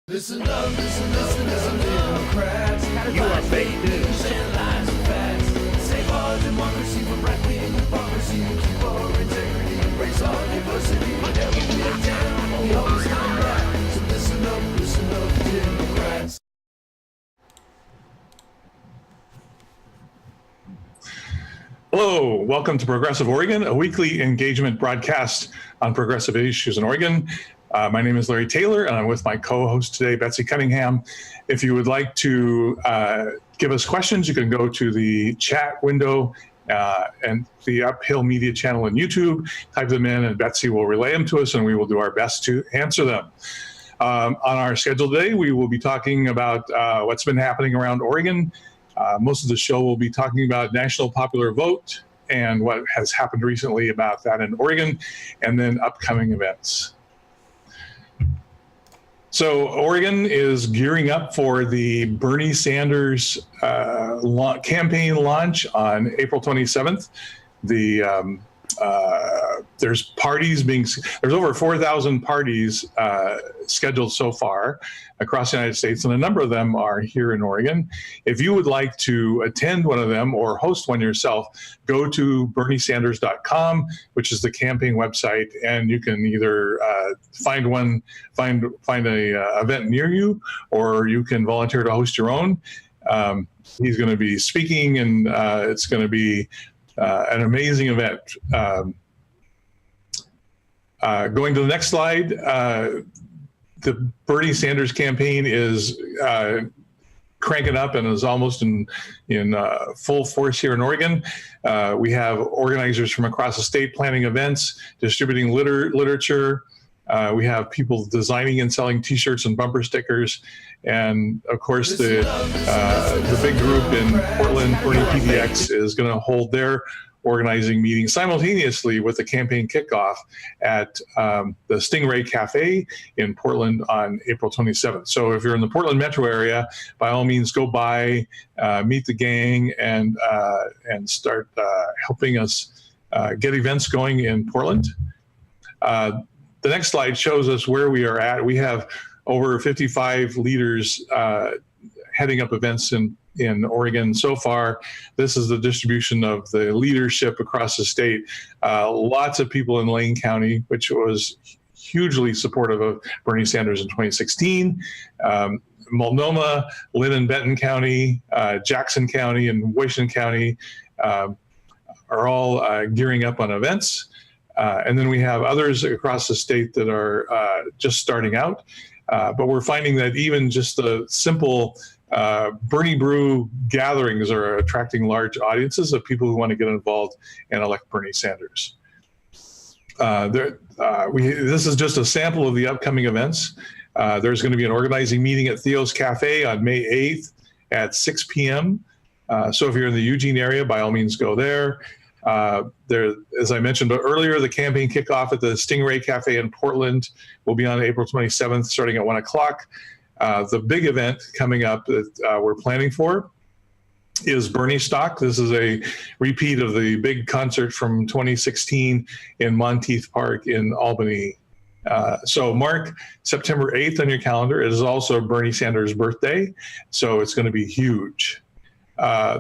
Listen up, Democrats. You are fake news. And lies and facts. Save our democracy from right-wing hypocrisy. We'll keep our integrity, embrace our diversity. Never be a down, we always come back. So listen up, Democrats. Hello, welcome to Progressive Oregon, a weekly engagement broadcast on progressive issues in Oregon. My name is Larry Taylor, and I'm with my co-host today, Betsy Cunningham. If you would like to give us questions, you can go to the chat window and the Uphill Media channel on YouTube, type them in, and Betsy will relay them to us, and we will do our best to answer them. On our schedule today, we will be talking about what's been happening around Oregon. Most of the show will be talking about national popular vote and what has happened recently about that in Oregon, and then upcoming events. So Oregon is gearing up for the Bernie Sanders campaign launch on April 27th. There's parties there's over 4,000 parties scheduled so far across the United States, and a number of them are here in Oregon. If you would like to attend one of them or host one yourself, go to berniesanders.com, which is the campaign website, and you can either find a event near you, or you can volunteer to host your own. He's going to be speaking, and it's going to be an amazing event. Going to the next slide, the Bernie Sanders campaign is cranking up and is almost in full force here in Oregon. We have organizers from across the state planning events, distributing literature. We have people designing and selling T-shirts and bumper stickers. And of course, the big group in Portland, Bernie PDX, is going to hold their organizing meeting simultaneously with the campaign kickoff at the Stingray Cafe in Portland on April 27th. So if you're in the Portland metro area, by all means, go by, meet the gang, and start helping us get events going in Portland. The next slide shows us where we are at. We have over 55 leaders heading up events in Oregon so far. This is the distribution of the leadership across the state. Lots of people in Lane County, which was hugely supportive of Bernie Sanders in 2016. Multnomah, Lynn and Benton County, Jackson County, and Washington County are all gearing up on events. And then we have others across the state that are just starting out. But we're finding that even just the simple Bernie Brew gatherings are attracting large audiences of people who want to get involved and elect Bernie Sanders. This is just a sample of the upcoming events. There's going to be an organizing meeting at Theo's Cafe on May 8th at 6 p.m. So if you're in the Eugene area, by all means, go there. As I mentioned earlier, the campaign kickoff at the Stingray Cafe in Portland will be on April 27th, starting at 1 o'clock. The big event coming up that we're planning for is Bernie Stock. This is a repeat of the big concert from 2016 in Monteith Park in Albany. So mark September 8th on your calendar. It is also Bernie Sanders' birthday, so it's going to be huge.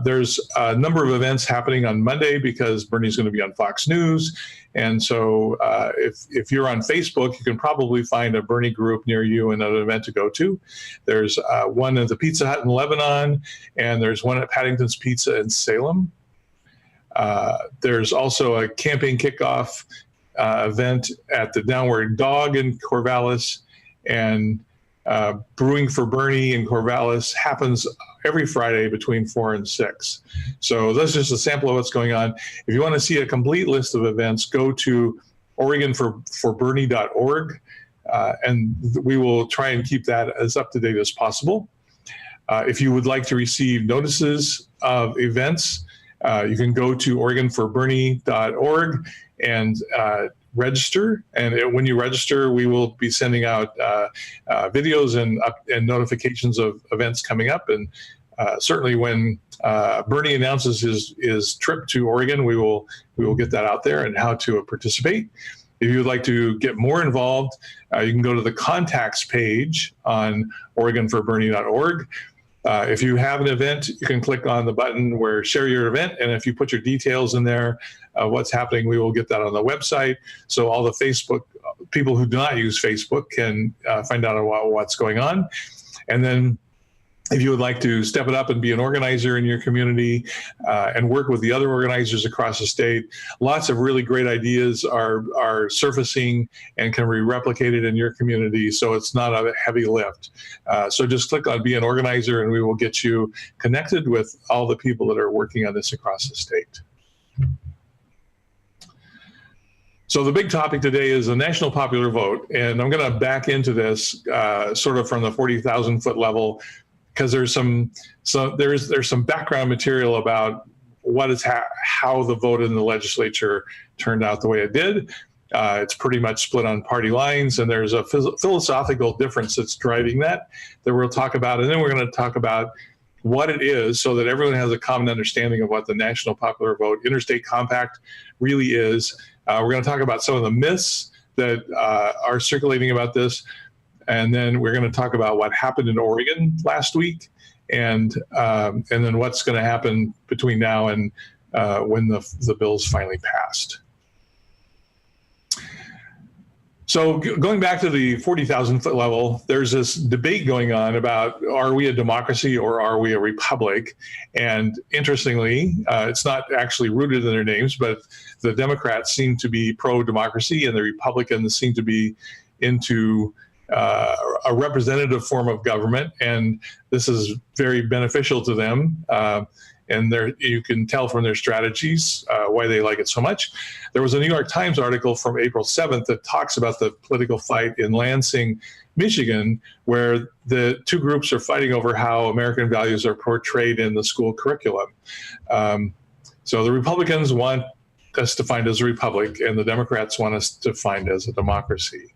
There's a number of events happening on Monday because Bernie's going to be on Fox News. And so if you're on Facebook, you can probably find a Bernie group near you and an event to go to. There's one at the Pizza Hut in Lebanon, and there's one at Paddington's Pizza in Salem. There's also a campaign kickoff event at the Downward Dog in Corvallis, and Brewing for Bernie in Corvallis happens every Friday between 4 and 6. So that's just a sample of what's going on. If you want to see a complete list of events, go to OregonForBernie.org, and we will try and keep that as up to date as possible. If you would like to receive notices of events, you can go to OregonForBernie.org and register. And when you register, we will be sending out videos and notifications of events coming up. And certainly when Bernie announces his trip to Oregon, we will get that out there and how to participate. If you would like to get more involved, you can go to the contacts page on OregonForBernie.org. If you have an event, you can click on the button where share your event. And if you put your details in there, what's happening, we will get that on the website. So all the Facebook people who do not use Facebook can find out about what's going on. And then if you would like to step it up and be an organizer in your community and work with the other organizers across the state, lots of really great ideas are surfacing and can be replicated in your community, so it's not a heavy lift. So just click on Be an Organizer and we will get you connected with all the people that are working on this across the state. So the big topic today is the national popular vote, and I'm going to back into this sort of from the 40,000 foot level, because there's some background material about what is how the vote in the legislature turned out the way it did. It's pretty much split on party lines, and there's a philosophical difference that's driving that we'll talk about, and then we're going to talk about what it is so that everyone has a common understanding of what the national popular vote interstate compact really is. We're going to talk about some of the myths that are circulating about this. And then we're going to talk about what happened in Oregon last week, and then what's going to happen between now and when the bill's finally passed. So going back to the 40,000 foot level, there's this debate going on about, are we a democracy or are we a republic? And interestingly, it's not actually rooted in their names, but the Democrats seem to be pro-democracy and the Republicans seem to be into a representative form of government, and this is very beneficial to them. And you can tell from their strategies why they like it so much. There was a New York Times article from April 7th that talks about the political fight in Lansing, Michigan, where the two groups are fighting over how American values are portrayed in the school curriculum. So the Republicans want us defined as a republic, and the Democrats want us defined as a democracy.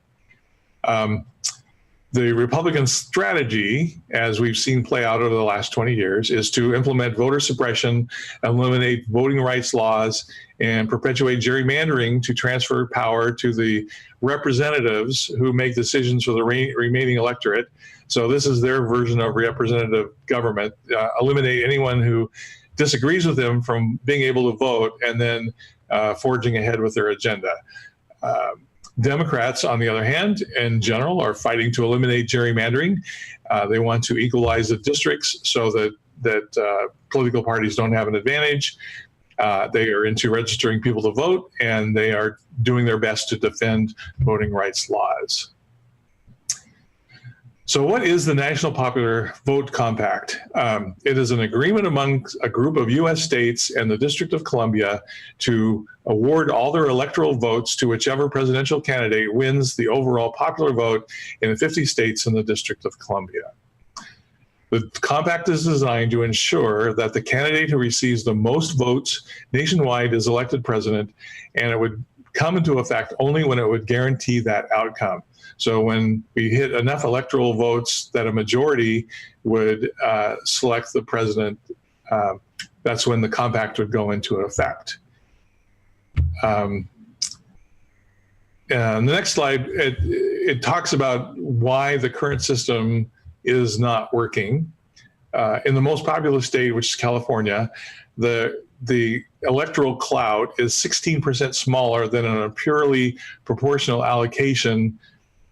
The Republican strategy, as we've seen play out over the last 20 years, is to implement voter suppression, eliminate voting rights laws, and perpetuate gerrymandering to transfer power to the representatives who make decisions for the remaining electorate. So this is their version of representative government. Eliminate anyone who disagrees with them from being able to vote, and then forging ahead with their agenda. Democrats, on the other hand, in general, are fighting to eliminate gerrymandering. They want to equalize the districts so that political parties don't have an advantage. They are into registering people to vote, and they are doing their best to defend voting rights laws. So what is the National Popular Vote Compact? It is an agreement among a group of U.S. states and the District of Columbia to award all their electoral votes to whichever presidential candidate wins the overall popular vote in the 50 states and the District of Columbia. The compact is designed to ensure that the candidate who receives the most votes nationwide is elected president, and it would come into effect only when it would guarantee that outcome. So when we hit enough electoral votes that a majority would select the president, that's when the compact would go into effect. And the next slide, it talks about why the current system is not working. In the most populous state, which is California, the electoral clout is 16% smaller than a purely proportional allocation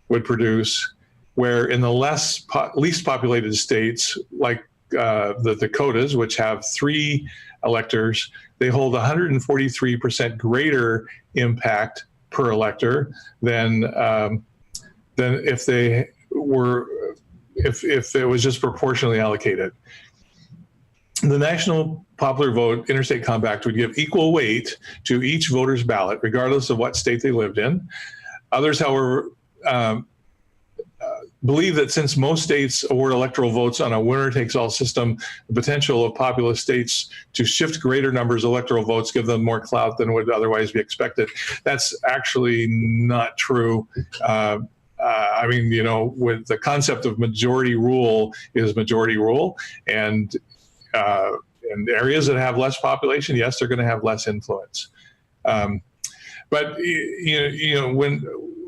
would produce, where in the least populated states, like the Dakotas, which have 3 electors, they hold 143% greater impact per elector than if it was just proportionally allocated. The National Popular Vote Interstate Compact would give equal weight to each voter's ballot, regardless of what state they lived in. Others, however, believe that since most states award electoral votes on a winner-takes-all system, the potential of populous states to shift greater numbers of electoral votes give them more clout than would otherwise be expected. That's actually not true. I mean, you know, with the concept of majority rule is majority rule, and in areas that have less population, yes, they're going to have less influence. But when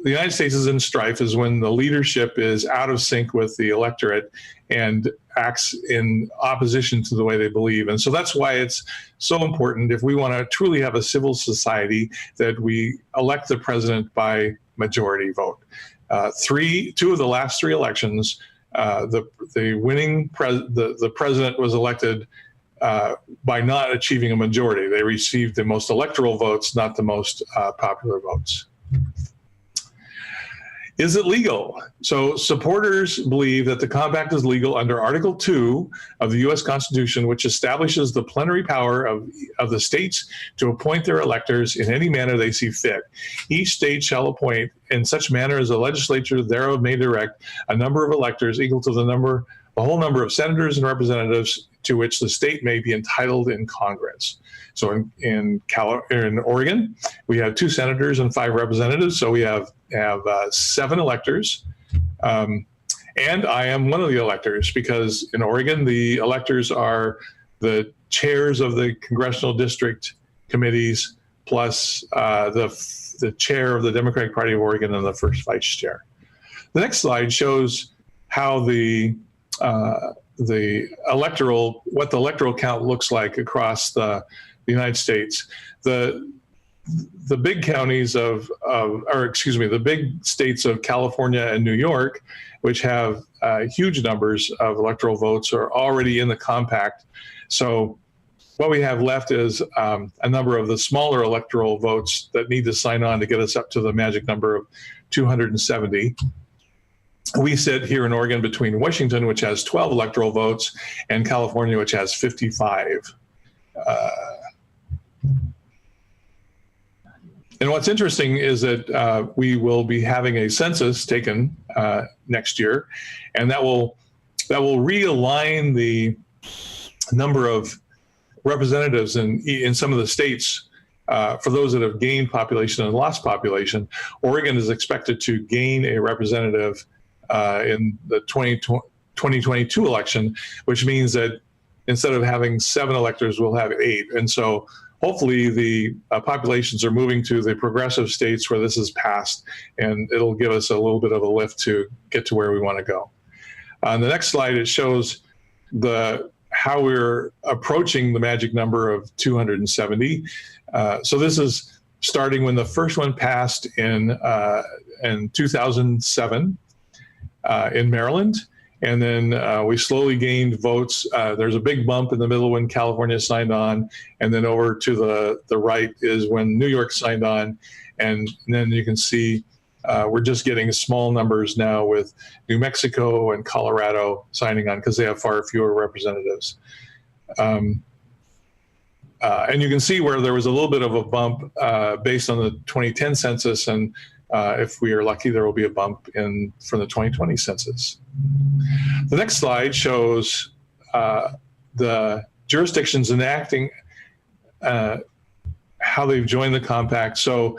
the United States is in strife is when the leadership is out of sync with the electorate and acts in opposition to the way they believe. And so that's why it's so important, if we want to truly have a civil society, that we elect the president by majority vote. Two of the last three elections, the president was elected by not achieving a majority. They received the most electoral votes, not the most popular votes. Is it legal? So supporters believe that the compact is legal under Article 2 of the U.S. Constitution, which establishes the plenary power of the states to appoint their electors in any manner they see fit. Each state shall appoint in such manner as the legislature thereof may direct a number of electors equal to the whole number of senators and representatives to which the state may be entitled in Congress. So in Oregon, we have 2 senators and 5 representatives. So we have 7 electors. And I am one of the electors, because in Oregon, the electors are the chairs of the congressional district committees, plus the chair of the Democratic Party of Oregon and the first vice chair. The next slide shows how what the electoral count looks like across the United States. The big counties the big states of California and New York, which have huge numbers of electoral votes, are already in the compact. So what we have left is a number of the smaller electoral votes that need to sign on to get us up to the magic number of 270. We sit here in Oregon between Washington, which has 12 electoral votes, and California, which has 55. And what's interesting is that we will be having a census taken next year, and that will realign the number of representatives in some of the states for those that have gained population and lost population. Oregon is expected to gain a representative in the 2022 election, which means that instead of having 7 electors, we'll have 8. And so hopefully the populations are moving to the progressive states where this is passed, and it'll give us a little bit of a lift to get to where we want to go. On the next slide, it shows how we're approaching the magic number of 270. So this is starting when the first one passed in 2007 in Maryland. And then we slowly gained votes. There's a big bump in the middle when California signed on, and then over to the right is when New York signed on. And then you can see we're just getting small numbers now with New Mexico and Colorado signing on because they have far fewer representatives. And you can see where there was a little bit of a bump based on the 2010 census, and if we are lucky, there will be a bump from the 2020 census. The next slide shows the jurisdictions enacting how they've joined the compact. So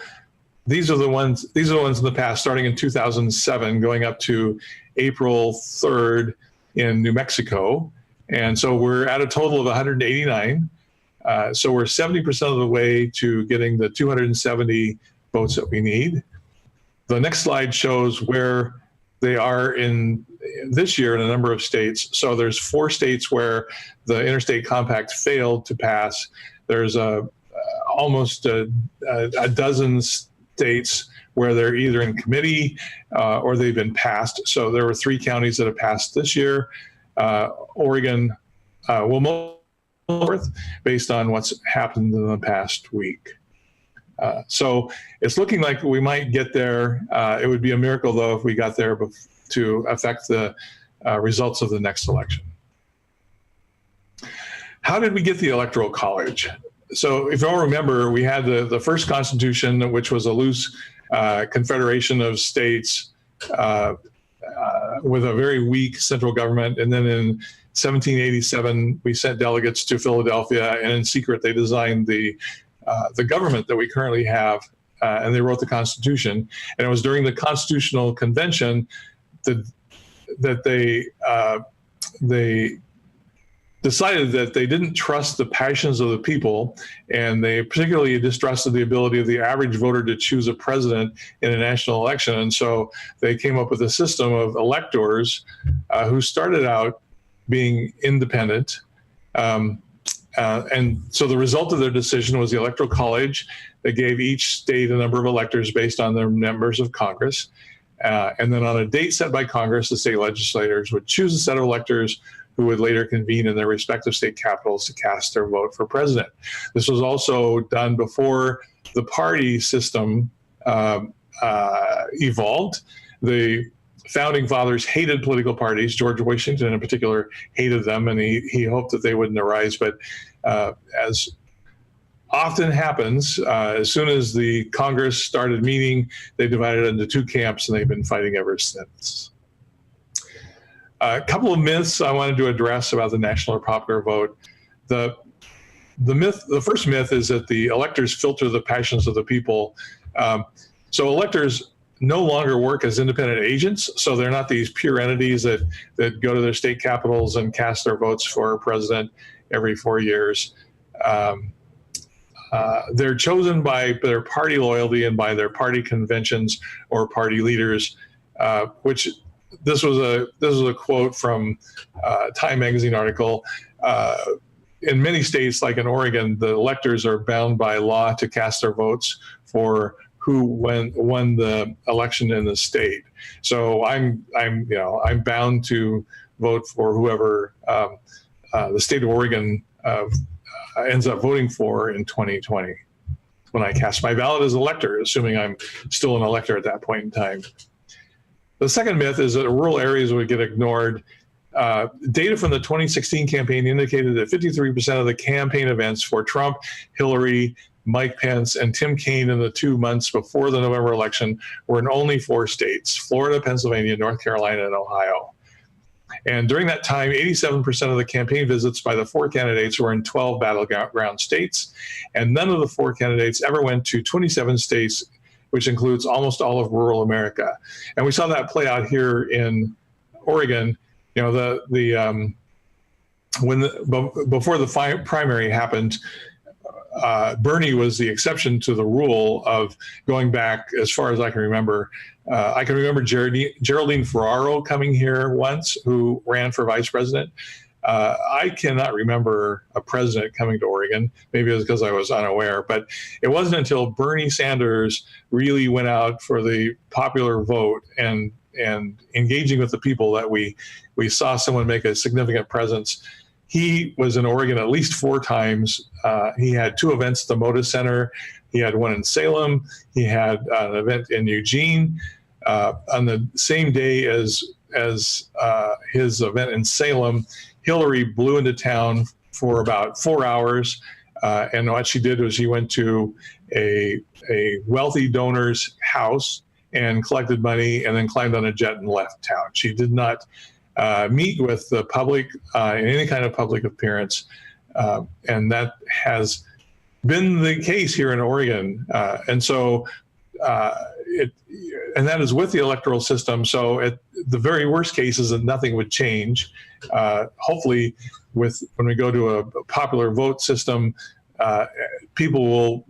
these are the ones in the past, starting in 2007, going up to April 3rd in New Mexico. And so we're at a total of 189. So we're 70% of the way to getting the 270 votes that we need. The next slide shows where they are in this year in a number of states. So there's 4 states where the interstate compact failed to pass. There's almost a dozen states where they're either in committee or they've been passed. So there were 3 counties that have passed this year. Oregon will move forth based on what's happened in the past week. So it's looking like we might get there. It would be a miracle, though, if we got there to affect the results of the next election. How did we get the Electoral College? So if you all remember, we had the first Constitution, which was a loose confederation of states with a very weak central government. And then in 1787, we sent delegates to Philadelphia, and in secret, they designed the government that we currently have, and they wrote the Constitution. And it was during the Constitutional Convention that they decided that they didn't trust the passions of the people, and they particularly distrusted the ability of the average voter to choose a president in a national election. And so they came up with a system of electors who started out being independent. And so the result of their decision was the Electoral College. They gave each state a number of electors based on their members of Congress. And then on a date set by Congress, the state legislators would choose a set of electors who would later convene in their respective state capitals to cast their vote for president. This was also done before the party system evolved. The founding fathers hated political parties. George Washington in particular hated them, and he hoped that they wouldn't arise. But as often happens, as soon as the Congress started meeting, they divided into two camps, and they've been fighting ever since. A couple of myths I wanted to address about the national or popular vote. The first myth is that the electors filter the passions of the people. So electors no longer work as independent agents, so they're not these pure entities that go to their state capitals and cast their votes for president every 4 years. They're chosen by their party loyalty and by their party conventions or party leaders, which this was a quote from a Time magazine article. In many states, like in Oregon, the electors are bound by law to cast their votes for who won the election in the state. So I'm bound to vote for whoever the state of Oregon ends up voting for in 2020 when I cast my ballot as elector, assuming I'm still an elector at that point in time. The second myth is that rural areas would get ignored. Data from the 2016 campaign indicated that 53% of the campaign events for Trump, Hillary, Mike Pence, and Tim Kaine in the 2 months before the November election were in only 4 states: Florida, Pennsylvania, North Carolina, and Ohio. And during that time, 87% of the campaign visits by the 4 candidates were in 12 battleground states, and none of the 4 candidates ever went to 27 states, which includes almost all of rural America. And we saw that play out here in Oregon. You know, before the primary happened, Bernie was the exception to the rule of going back as far as I can remember. I can remember Geraldine Ferraro coming here once, who ran for vice president. I cannot remember a president coming to Oregon. Maybe it was because I was unaware, but it wasn't until Bernie Sanders really went out for the popular vote and engaging with the people that we saw someone make a significant presence. He was in Oregon at least 4 times. He had 2 events at the Moda Center. He had one in Salem. He had an event in Eugene. On the same day as his event in Salem, Hillary blew into town for about 4 hours. And what she did was she went to a wealthy donor's house and collected money and then climbed on a jet and left town. She did not meet with the public in any kind of public appearance. And that has been the case here in Oregon. And so and that is with the electoral system. So at the very worst case is that nothing would change. Hopefully, when we go to a popular vote system, people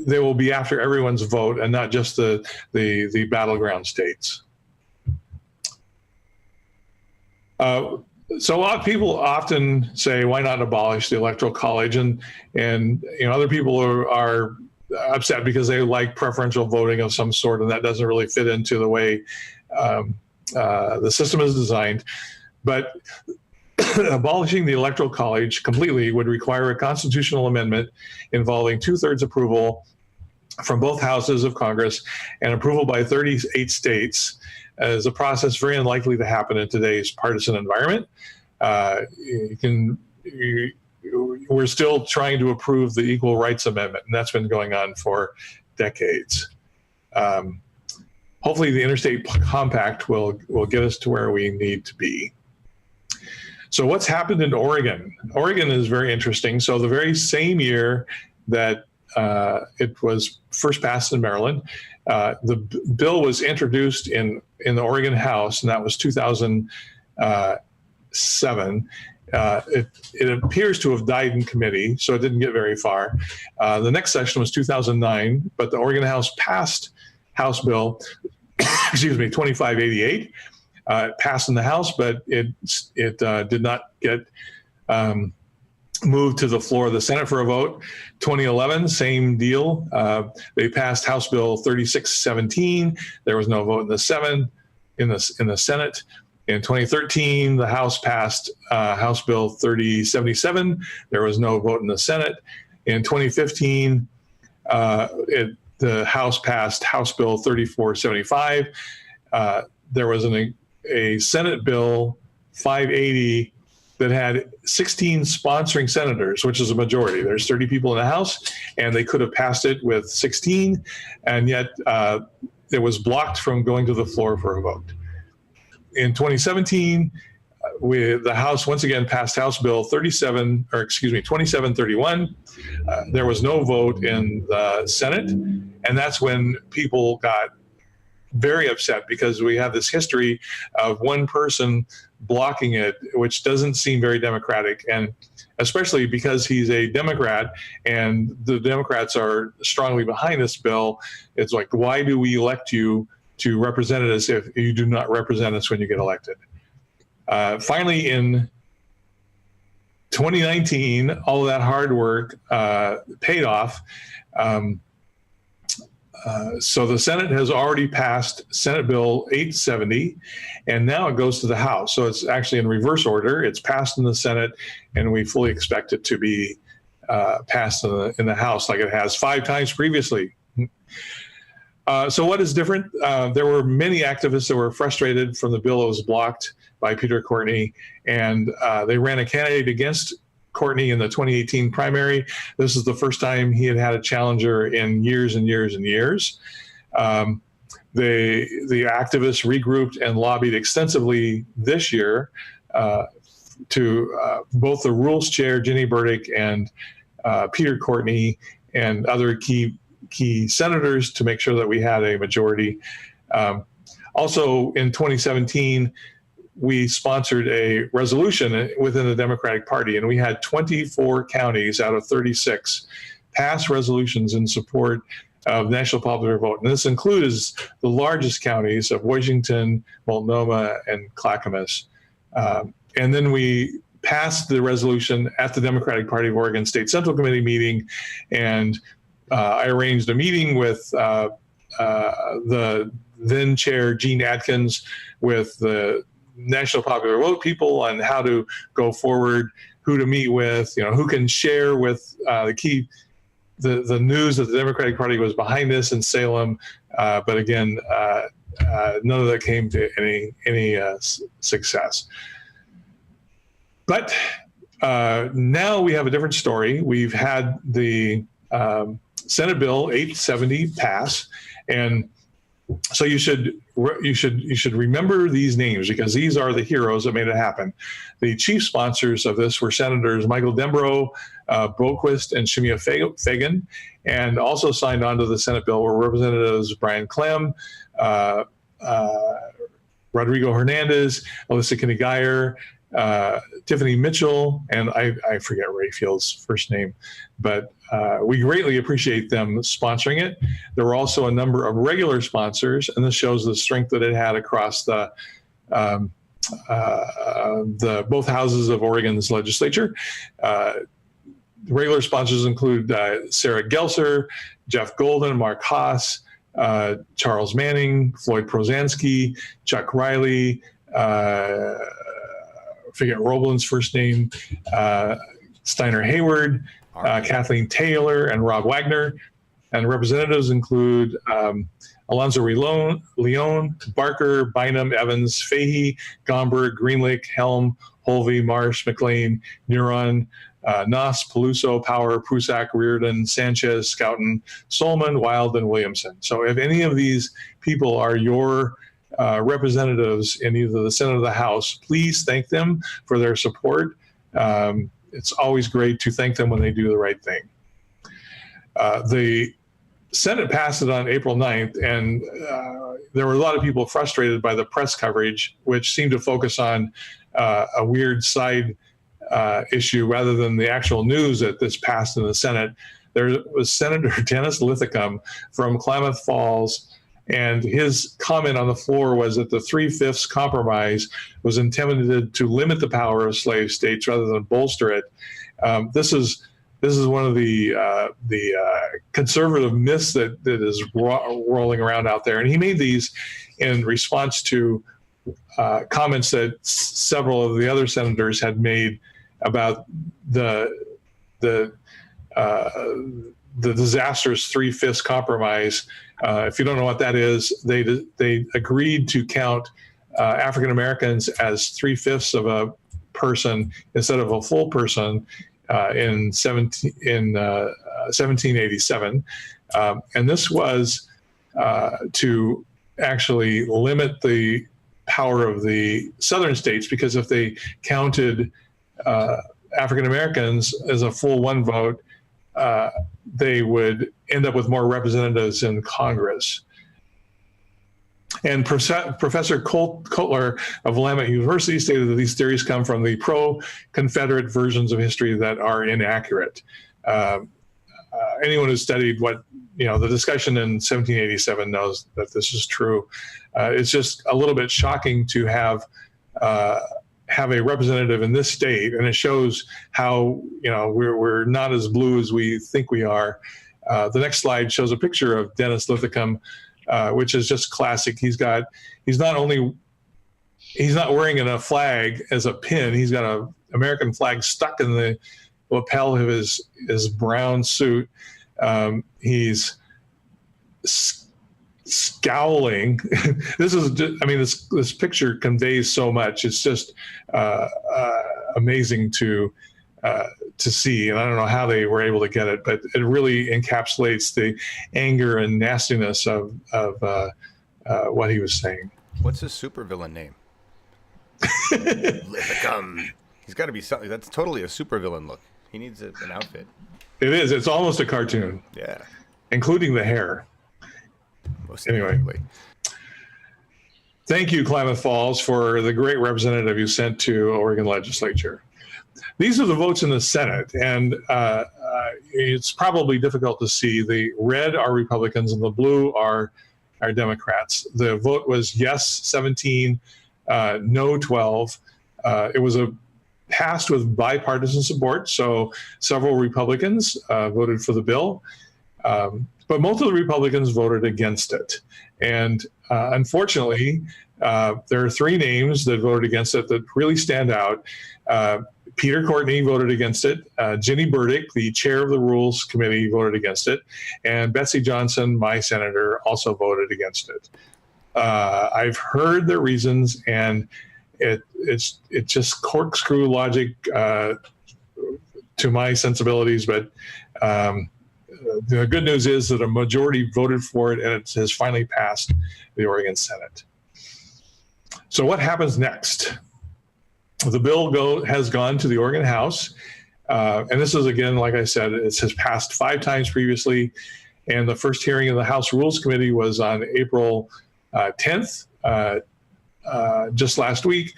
will be after everyone's vote and not just the battleground states. So a lot of people often say, why not abolish the Electoral College? And other people are upset because they like preferential voting of some sort, and that doesn't really fit into the way the system is designed. But abolishing the Electoral College completely would require a constitutional amendment involving 2/3 approval from both houses of Congress and approval by 38 states, as a process very unlikely to happen in today's partisan environment. We're still trying to approve the Equal Rights Amendment, and that's been going on for decades. Hopefully the Interstate Compact will get us to where we need to be. So what's happened in Oregon? Oregon is very interesting. So the very same year that it was first passed in Maryland, the bill was introduced in the Oregon House, and that was 2008. It appears to have died in committee, so it didn't get very far. The next session was 2009, but the Oregon House passed House Bill, 2588. It passed in the House, but it did not get moved to the floor of the Senate for a vote. 2011, same deal. They passed House Bill 3617. There was no vote in the Senate. In 2013, the House passed House Bill 3077. There was no vote in the Senate. In 2015, the House passed House Bill 3475. There was a Senate Bill 580 that had 16 sponsoring senators, which is a majority. There's 30 people in the House, and they could have passed it with 16, and yet it was blocked from going to the floor for a vote. In 2017, the House once again passed House Bill 2731. There was no vote in the Senate, and that's when people got very upset because we have this history of one person blocking it, which doesn't seem very democratic, and especially because he's a Democrat and the Democrats are strongly behind this bill. It's like, why do we elect you to represent us if you do not represent us when you get elected? Finally, in 2019, all of that hard work paid off. So the Senate has already passed Senate Bill 870, and now it goes to the House. So it's actually in reverse order. It's passed in the Senate, and we fully expect it to be passed in the House like it has 5 times previously. So what is different? There were many activists that were frustrated from the bill that was blocked by Peter Courtney, and they ran a candidate against Courtney in the 2018 primary. This is the first time he had a challenger in years and years and years. The activists regrouped and lobbied extensively this year to both the Rules Chair, Ginny Burdick, and Peter Courtney, and other key senators to make sure that we had a majority. Also in 2017, we sponsored a resolution within the Democratic Party, and we had 24 counties out of 36 pass resolutions in support of national popular vote. And this includes the largest counties of Washington, Multnomah, and Clackamas. And then we passed the resolution at the Democratic Party of Oregon State Central Committee meeting, and I arranged a meeting with the then chair, Gene Atkins, with the national popular vote people on how to go forward, who to meet with, who can share with the news that the Democratic Party was behind this in Salem. But again, none of that came to any success. But now we have a different story. We've had the Senate Bill 870 pass, and so you should remember these names because these are the heroes that made it happen. The chief sponsors of this were Senators Michael Dembrow, Boquist, and Shemia Fagan, and also signed on to the Senate bill were Representatives Brian Clem, Rodrigo Hernandez, Alyssa Kinney-Geyer, Tiffany Mitchell, and I forget Ray Field's first name, but we greatly appreciate them sponsoring it. There were also a number of regular sponsors, and this shows the strength that it had across the both houses of Oregon's legislature. Regular sponsors include Sarah Gelser, Jeff Golden, Mark Haas, Charles Manning, Floyd Prozansky, Chuck Riley, forget Roblin's first name, Steiner Hayward, Kathleen Taylor, and Rob Wagner. And representatives include Alonzo Leon, Barker, Bynum, Evans, Fahey, Gomberg, Greenlake, Helm, Holvey, Marsh, McLean, Neuron, Noss, Peluso, Power, Prusak, Reardon, Sanchez, Scouten, Solomon, Wild, and Williamson. So if any of these people are your representatives in either the Senate or the House, please thank them for their support. It's always great to thank them when they do the right thing. The Senate passed it on April 9th, and there were a lot of people frustrated by the press coverage, which seemed to focus on a weird side issue rather than the actual news that this passed in the Senate. There was Senator Dennis Lithicum from Klamath Falls, and his comment on the floor was that the 3/5 compromise was intended to limit the power of slave states rather than bolster it. This is one of the conservative myths that is rolling around out there, and he made these in response to comments that several of the other senators had made about the disastrous 3/5 compromise. If you don't know what that is, they agreed to count African Americans as 3/5 of a person instead of a full person in 1787, and this was to actually limit the power of the southern states, because if they counted African Americans as a full one vote, they would end up with more representatives in Congress. And Professor Kotler of Willamette University stated that these theories come from the pro-Confederate versions of history that are inaccurate. Anyone who studied the discussion in 1787 knows that this is true. It's just a little bit shocking to have a representative in this state, and it shows how we're not as blue as we think we are. The next slide shows a picture of Dennis Lithicum, which is just classic. He's not wearing a flag as a pin. He's got an American flag stuck in the lapel of his brown suit. He's scowling. This picture conveys so much. It's just amazing to see, and I don't know how they were able to get it, but it really encapsulates the anger and nastiness of what he was saying. What's his supervillain name? Lithicum. He's got to be something. That's totally a supervillain look. He needs an outfit. It is. It's almost a cartoon. Yeah. Including the hair. Anyway. Thank you, Klamath Falls, for the great representative you sent to Oregon legislature. These are the votes in the Senate, and it's probably difficult to see. The red are Republicans and the blue are Democrats. The vote was yes 17, no 12. It was passed with bipartisan support, so several Republicans voted for the bill, but most of the Republicans voted against it. And unfortunately, there are three names that voted against it that really stand out. Peter Courtney voted against it. Ginny Burdick, the chair of the Rules Committee, voted against it. And Betsy Johnson, my senator, also voted against it. I've heard their reasons, and it's just corkscrew logic to my sensibilities. But the good news is that a majority voted for it, and it has finally passed the Oregon Senate. So what happens next? The bill has gone to the Oregon House, and this is, again, like I said, it has passed 5 times previously, and the first hearing of the House Rules Committee was on April 10th, just last week.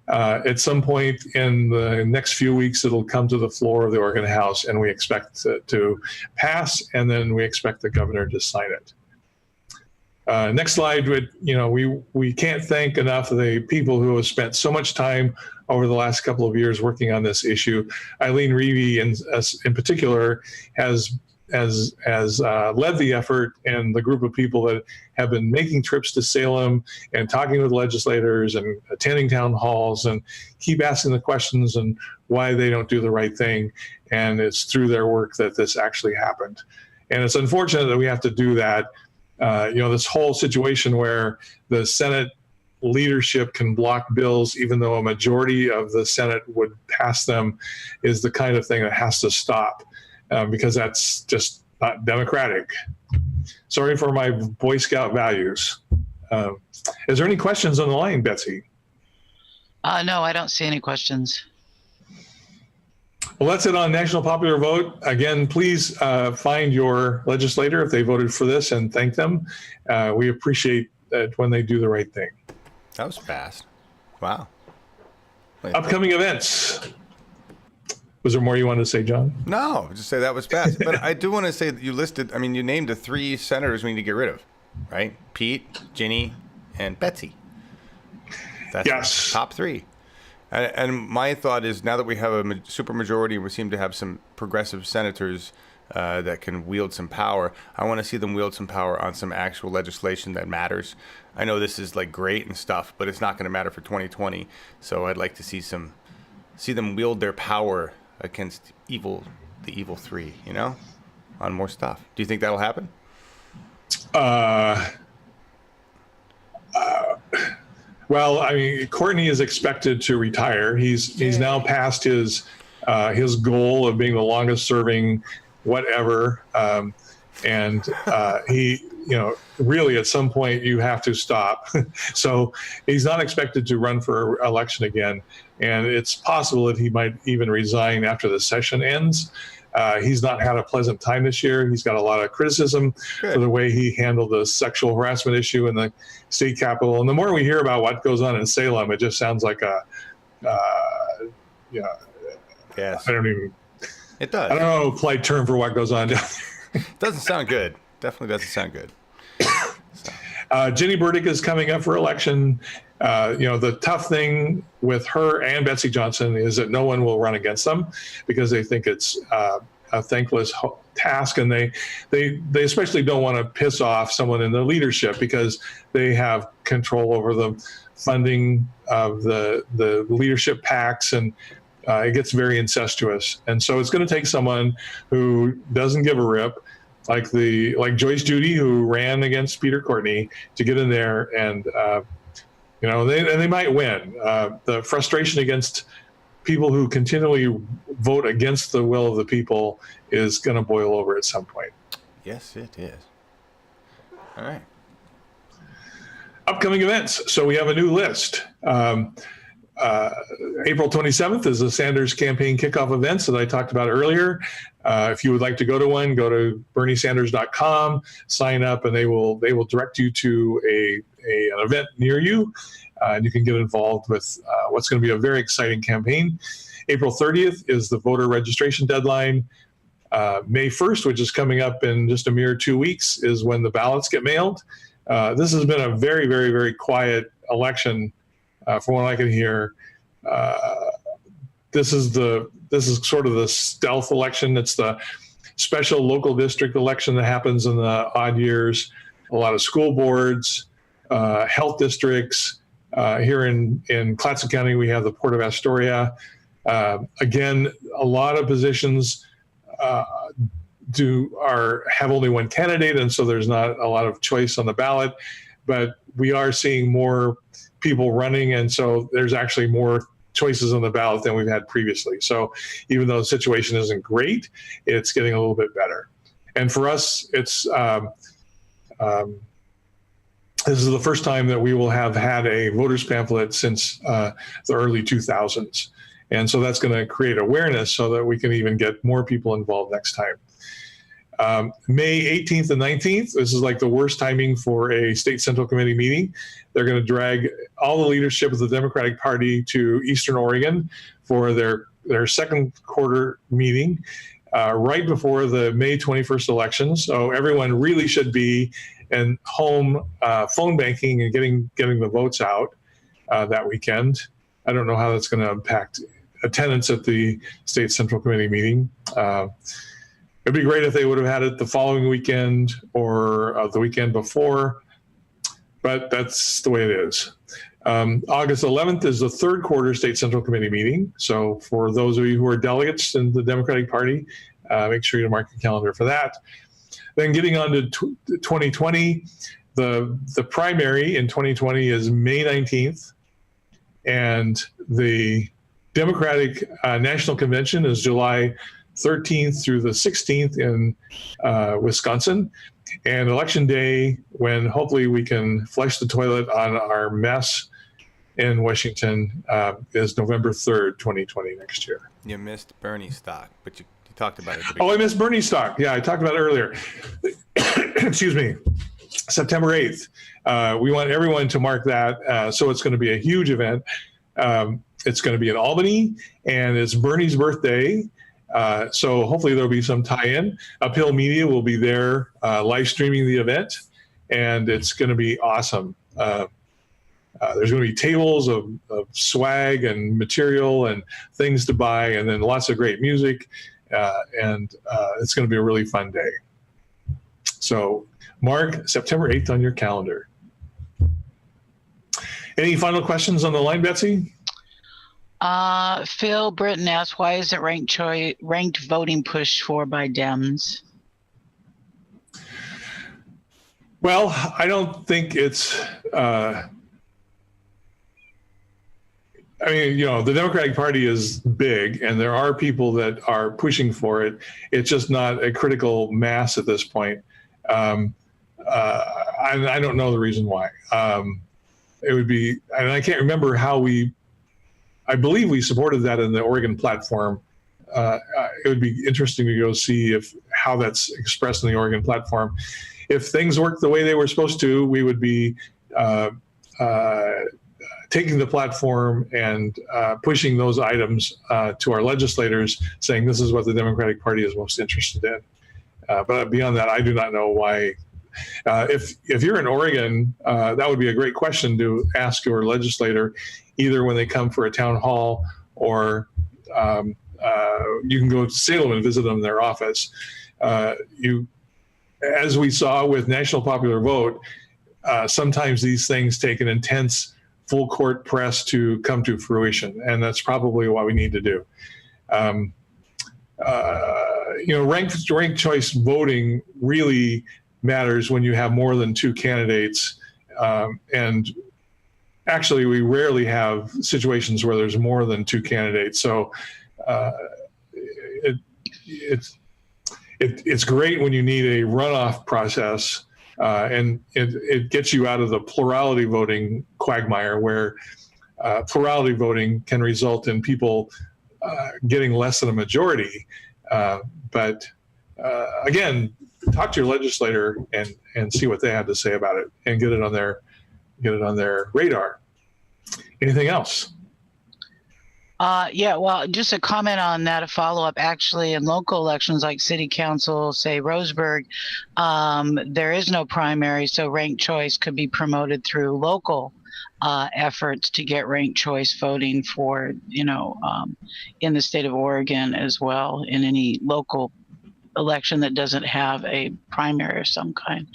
At some point in the next few weeks, it'll come to the floor of the Oregon House, and we expect it to pass, and then we expect the governor to sign it. Next slide. We can't thank enough of the people who have spent so much time over the last couple of years working on this issue. Eileen Reevy, in particular, has led the effort, and the group of people that have been making trips to Salem and talking with legislators and attending town halls and keep asking the questions and why they don't do the right thing. And it's through their work that this actually happened. And it's unfortunate that we have to do that. This whole situation where the Senate leadership can block bills even though a majority of the Senate would pass them is the kind of thing that has to stop, because that's just not democratic. Sorry for my Boy Scout values. Is there any questions on the line, Betsy? No, I don't see any questions. Well, that's it on National Popular Vote. Again, please find your legislator if they voted for this and thank them. We appreciate that when they do the right thing. That was fast. Wow. Upcoming events. Was there more you wanted to say, John? No, just say that was fast. But I do want to say that you listed, I mean, you named the 3 senators we need to get rid of, right? Pete, Ginny, and Betsy. That's Yes. top 3. And my thought is now that we have a supermajority and we seem to have some progressive senators that can wield some power, I want to see them wield some power on some actual legislation that matters. I know this is like great and stuff, but it's not going to matter for 2020. So I'd like to see them wield their power against the evil 3, you know, on more stuff. Do you think that'll happen? Well, I mean, Courtney is expected to retire. He's now past his goal of being the longest serving whatever. And he, really at some point you have to stop. So he's not expected to run for election again. And it's possible that he might even resign after the session ends. He's not had a pleasant time this year. He's got a lot of criticism for the way he handled the sexual harassment issue in the state capitol. And the more we hear about what goes on in Salem, it just sounds like Yes. It does. I don't know a polite term for what goes on down there. Doesn't sound good. Definitely doesn't sound good. Ginny Burdick is coming up for election. The tough thing with her and Betsy Johnson is that no one will run against them because they think it's a thankless task, and they especially don't want to piss off someone in the leadership because they have control over the funding of the leadership PACs, and it gets very incestuous. And so it's going to take someone who doesn't give a rip, like Joyce Judy, who ran against Peter Courtney, to get in there and they might win. The frustration against people who continually vote against the will of the people is going to boil over at some point. Yes, it is. All right. Upcoming events. So we have a new list. April 27th is the Sanders campaign kickoff events that I talked about earlier. If you would like to go to one, go to berniesanders.com, sign up, and they will direct you to an event near you, and you can get involved with what's going to be a very exciting campaign. April 30th is the voter registration deadline. May 1st, which is coming up in just a mere 2 weeks, is when the ballots get mailed. This has been a very, very, very quiet election, from what I can hear. This is sort of the stealth election. It's the special local district election that happens in the odd years. A lot of school boards, health districts. Here in Clatsop County, we have the Port of Astoria. Again, a lot of positions have only one candidate, and so there's not a lot of choice on the ballot. But we are seeing more people running, and so there's actually more choices on the ballot than we've had previously. So even though the situation isn't great, it's getting a little bit better. And for us, it's this is the first time that we will have had a voters pamphlet since the early 2000s. And so that's going to create awareness so that we can even get more people involved next time. May 18th and 19th, this is like the worst timing for a state central committee meeting. They're going to drag all the leadership of the Democratic Party to Eastern Oregon for their second quarter meeting right before the May 21st election. So everyone really should be in home phone banking and getting the votes out that weekend. I don't know how that's going to impact attendance at the state central committee meeting. It'd be great if they would have had it the following weekend or the weekend before, but that's the way it is. August 11th is the third quarter state central committee meeting. So for those of you who are delegates in the Democratic Party, make sure you mark your calendar for that. Then getting on to 2020, the primary in 2020 is May 19th, and the Democratic National Convention is July 13th through the 16th in Wisconsin. And election day, when hopefully we can flush the toilet on our mess in Washington, is November 3rd, 2020 next year. You missed Bernie stock, but you talked about it. Oh, I missed Bernie stock. Yeah, I talked about it earlier. Excuse me. September 8th. We want everyone to mark that. So it's going to be a huge event. It's going to be in Albany, and it's Bernie's birthday. So hopefully there'll be some tie-in. Uphill Media will be there live streaming the event, and it's going to be awesome. There's going to be tables of swag and material and things to buy, and then lots of great music, and it's going to be a really fun day. So mark September 8th on your calendar. Any final questions on the line, Betsy? Phil Britton asked, why isn't ranked voting pushed for by Dems? Well, I don't think it's, I mean, the Democratic Party is big, and there are people that are pushing for it. It's just not a critical mass at this point. I don't know the reason why. It would be, and I can't remember how I believe we supported that in the Oregon platform. It would be interesting to go see how that's expressed in the Oregon platform. If things worked the way they were supposed to, we would be taking the platform and pushing those items to our legislators, saying this is what the Democratic Party is most interested in. But beyond that, I do not know why. If you're in Oregon, that would be a great question to ask your legislator, either when they come for a town hall, or you can go to Salem and visit them in their office. As we saw with National Popular Vote, sometimes these things take an intense full court press to come to fruition, and that's probably what we need to do. Ranked choice voting really matters when you have more than two candidates, and actually we rarely have situations where there's more than two candidates. So it's great when you need a runoff process, and it gets you out of the plurality voting quagmire, where plurality voting can result in people getting less than a majority. But again, talk to your legislator and see what they have to say about it, and get it on their radar. Anything else? Yeah, well, just a comment on that, a follow-up. Actually, in local elections like city council, say Roseburg, there is no primary, so ranked choice could be promoted through local efforts to get ranked choice voting for, in the state of Oregon as well, in any local election that doesn't have a primary of some kind.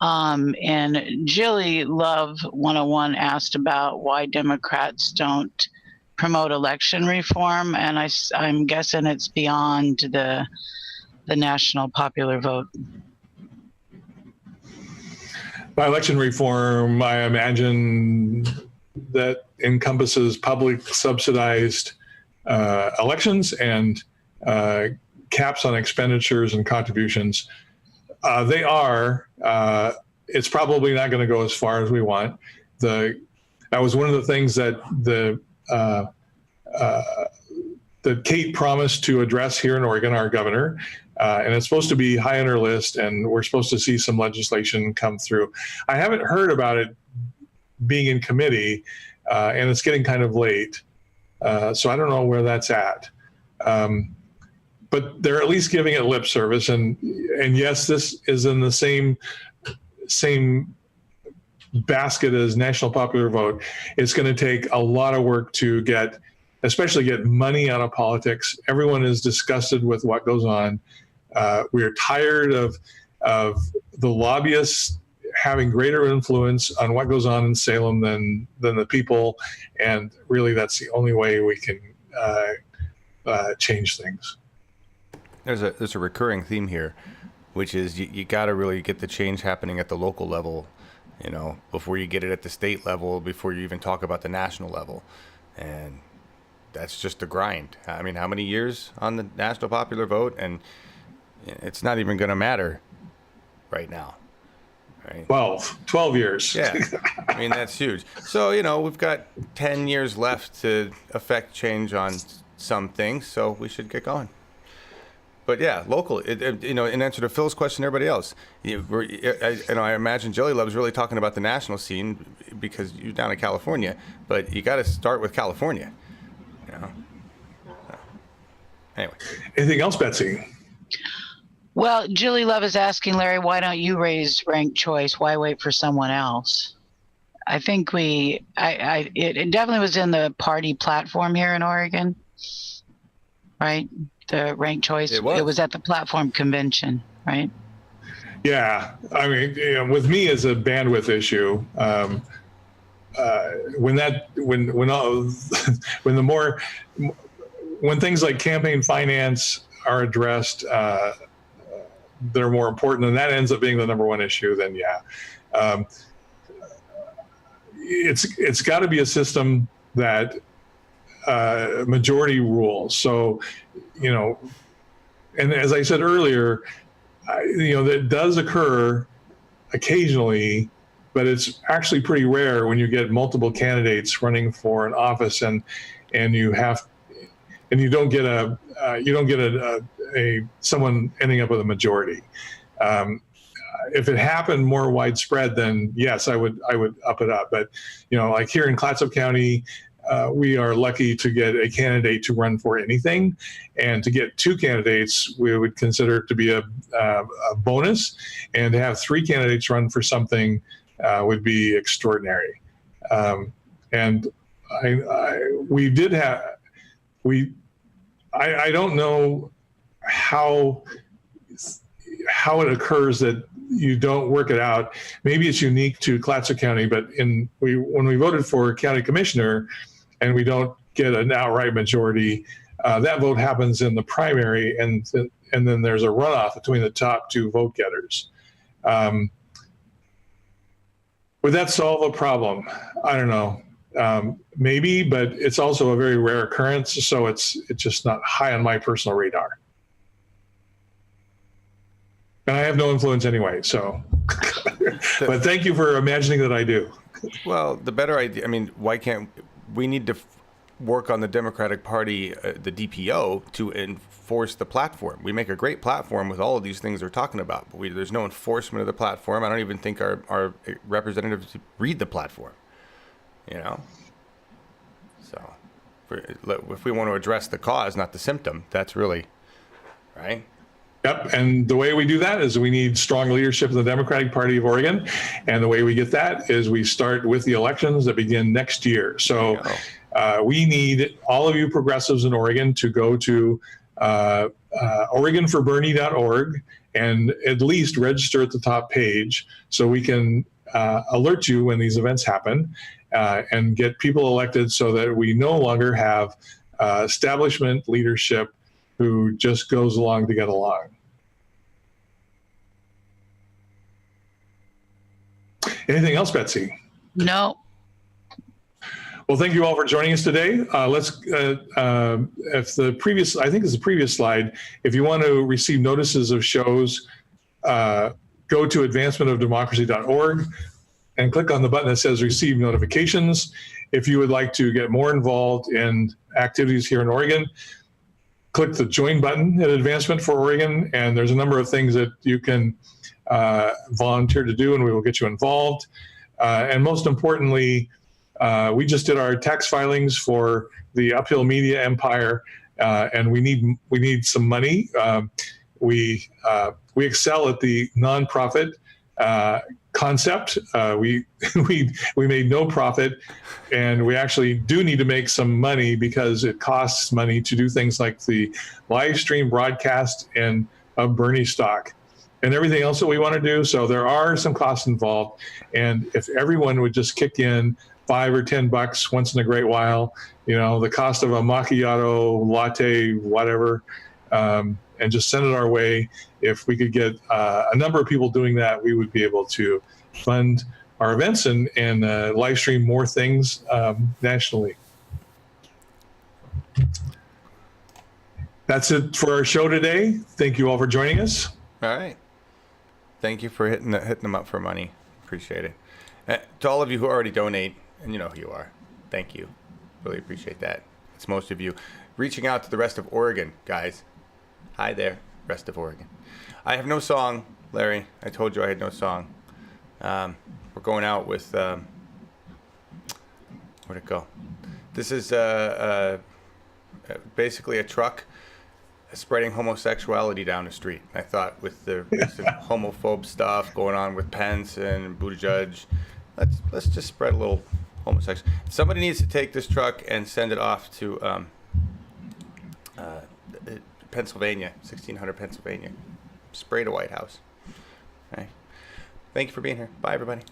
And Jilly Love 101 asked about why Democrats don't promote election reform, and I'm guessing it's beyond the national popular vote. By election reform, I imagine that encompasses public subsidized elections and caps on expenditures and contributions. It's probably not going to go as far as we want. That was one of the things that that Kate promised to address here in Oregon, our governor, and it's supposed to be high on her list, and we're supposed to see some legislation come through. I haven't heard about it being in committee, and it's getting kind of late, so I don't know where that's at. But they're at least giving it lip service, and yes, this is in the same basket as national popular vote. It's going to take a lot of work to especially get money out of politics. Everyone is disgusted with what goes on. We're tired of the lobbyists having greater influence on what goes on in Salem than the people, and really that's the only way we can change things. There's a recurring theme here, which is you got to really get the change happening at the local level, before you get it at the state level, before you even talk about the national level. And that's just the grind. I mean, how many years on the national popular vote? And it's not even going to matter right now. Right? 12 years. Yeah. I mean, that's huge. So, we've got 10 years left to affect change on some things, so we should get going. But yeah, local, in answer to Phil's question, everybody else, I imagine Jelly Love's really talking about the national scene because you're down in California, but you got to start with California. You know. So, anyway. Anything else, Betsy? Well, Julie Love is asking Larry, why don't you raise ranked choice? Why wait for someone else? I think it definitely was in the party platform here in Oregon, right? The ranked choice. It was at the platform convention, right? Yeah, I mean, with me as a bandwidth issue, when things like campaign finance are addressed, they're more important, and that ends up being the number one issue. Then it's got to be a system that majority rules. So, and as I said earlier, that does occur occasionally, but it's actually pretty rare when you get multiple candidates running for an office, and you don't get someone ending up with a majority. If it happened more widespread, then yes, I would up it up. But like here in Clatsop County, we are lucky to get a candidate to run for anything, and to get two candidates we would consider to be a bonus, and to have three candidates run for something would be extraordinary. And I don't know how it occurs that you don't work it out. Maybe it's unique to Clatsop County, but when we voted for county commissioner and we don't get an outright majority, that vote happens in the primary, and then there's a runoff between the top two vote getters. Would that solve a problem? I don't know. Maybe, but it's also a very rare occurrence, so it's just not high on my personal radar. And I have no influence anyway, so. But thank you for imagining that I do. Well, the better idea, why can't we need to work on the Democratic Party, the DPO, to enforce the platform? We make a great platform with all of these things we're talking about, but there's no enforcement of the platform. I don't even think our representatives read the platform, So if we want to address the cause, not the symptom, that's really, right? Yep, and the way we do that is we need strong leadership in the Democratic Party of Oregon, and the way we get that is we start with the elections that begin next year. So we need all of you progressives in Oregon to go to OregonForBernie.org and at least register at the top page so we can alert you when these events happen and get people elected so that we no longer have establishment leadership who just goes along to get along. Anything else, Betsy? No. Well, thank you all for joining us today. If the previous, I think it's the previous slide, if you want to receive notices of shows, go to advancementofdemocracy.org and click on the button that says receive notifications. If you would like to get more involved in activities here in Oregon, click the join button at Advancement for Oregon, and there's a number of things that you can volunteer to do, and we will get you involved. And most importantly, we just did our tax filings for the Uphill Media Empire, and we need some money. We excel at the nonprofit concept. We made no profit, and we actually do need to make some money because it costs money to do things like the live stream broadcast and of Bernie stock and everything else that we want to do. So there are some costs involved, and if everyone would just kick in $5 or $10 once in a great while, the cost of a macchiato, latte, whatever, and just send it our way. If we could get a number of people doing that, we would be able to fund our events and live stream more things nationally. That's it for our show today. Thank you all for joining us. All right. Thank you for hitting them up for money. Appreciate it. To all of you who already donate, and you know who you are, thank you. Really appreciate that. It's most of you. Reaching out to the rest of Oregon, guys. Hi there, rest of Oregon. I have no song, Larry. I told you I had no song. We're going out with, where'd it go? This is basically a truck spreading homosexuality down the street. I thought with the recent homophobe stuff going on with Pence and Buttigieg, let's just spread a little homosexual. Somebody needs to take this truck and send it off to Pennsylvania, 1600 Pennsylvania. Spray the White House. Okay. Thank you for being here. Bye, everybody.